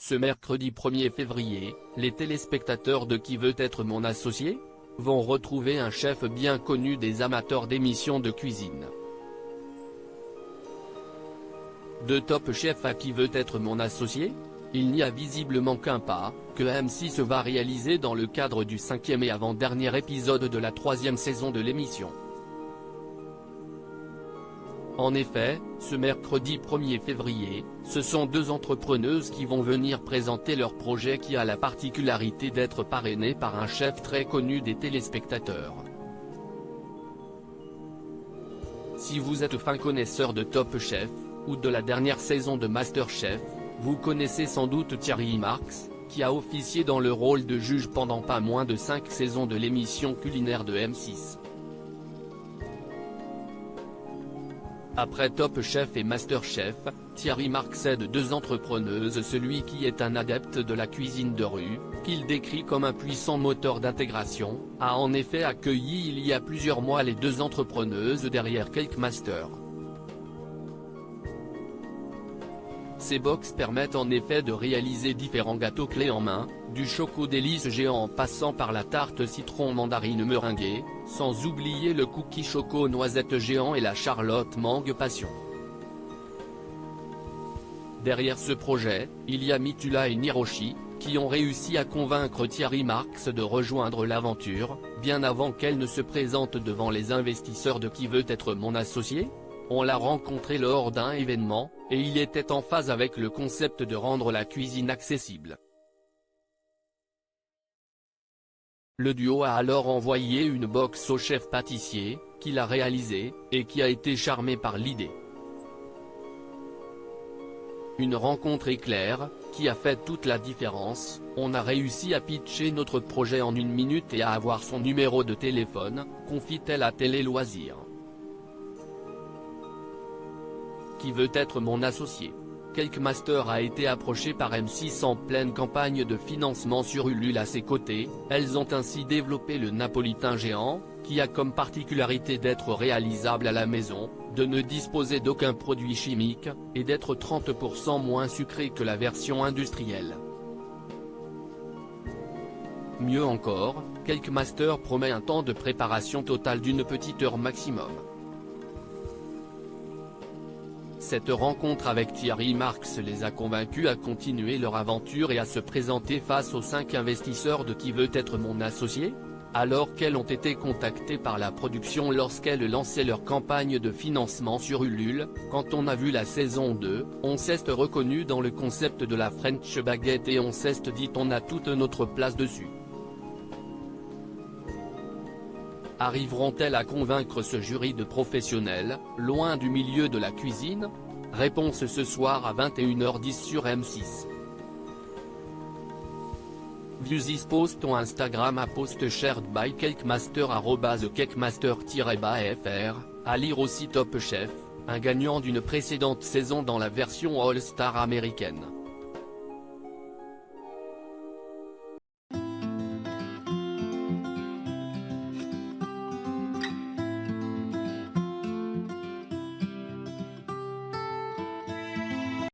Ce mercredi 1er février, les téléspectateurs de Qui veut être mon associé vont retrouver un chef bien connu des amateurs d'émissions de cuisine. De Top Chef à Qui veut être mon associé, il n'y a visiblement qu'un pas, que M6 va réaliser dans le cadre du 5e et avant-dernier épisode de la 3e saison de l'émission. En effet, ce mercredi 1er février, ce sont deux entrepreneuses qui vont venir présenter leur projet qui a la particularité d'être parrainé par un chef très connu des téléspectateurs. Si vous êtes fin connaisseur de Top Chef, ou de la dernière saison de MasterChef, vous connaissez sans doute Thierry Marx, qui a officié dans le rôle de juge pendant pas moins de 5 saisons de l'émission culinaire de M6. Après Top Chef et MasterChef, Thierry Marx aide deux entrepreneuses. Celui qui est un adepte de la cuisine de rue, qu'il décrit comme un puissant moteur d'intégration, a en effet accueilli il y a plusieurs mois les deux entrepreneuses derrière Cake Master. Ces box permettent en effet de réaliser différents gâteaux clés en main, du choco délice géant en passant par la tarte citron mandarine meringuée, sans oublier le cookie choco noisette géant et la charlotte mangue passion. Derrière ce projet, il y a Mitula et Niroshi, qui ont réussi à convaincre Thierry Marx de rejoindre l'aventure, bien avant qu'elle ne se présente devant les investisseurs de Qui veut être mon associé. On l'a rencontré lors d'un événement, et il était en phase avec le concept de rendre la cuisine accessible. Le duo a alors envoyé une box au chef pâtissier, qui l'a réalisée, et qui a été charmé par l'idée. Une rencontre éclair, qui a fait toute la différence. On a réussi à pitcher notre projet en 1 minute et à avoir son numéro de téléphone, confie-t-elle à Télé Loisirs. Qui veut être mon associé. Cake Master a été approché par M6 en pleine campagne de financement sur Ulule. À ses côtés, elles ont ainsi développé le napolitain géant, qui a comme particularité d'être réalisable à la maison, de ne disposer d'aucun produit chimique, et d'être 30% moins sucré que la version industrielle. Mieux encore, Cake Master promet un temps de préparation total d'1 petite heure maximum. Cette rencontre avec Thierry Marx les a convaincus à continuer leur aventure et à se présenter face aux 5 investisseurs de Qui veut être mon associé, alors qu'elles ont été contactées par la production lorsqu'elles lançaient leur campagne de financement sur Ulule. Quand on a vu la saison 2, on s'est reconnu dans le concept de la French baguette et on s'est dit on a toute notre place dessus. Arriveront-elles à convaincre ce jury de professionnels, loin du milieu de la cuisine? Réponse ce soir à 21h10 sur M6. View this post on Instagram à post shared by cakemaster @cakemaster-fr, à lire aussi Top Chef, un gagnant d'une précédente saison dans la version All-Star américaine.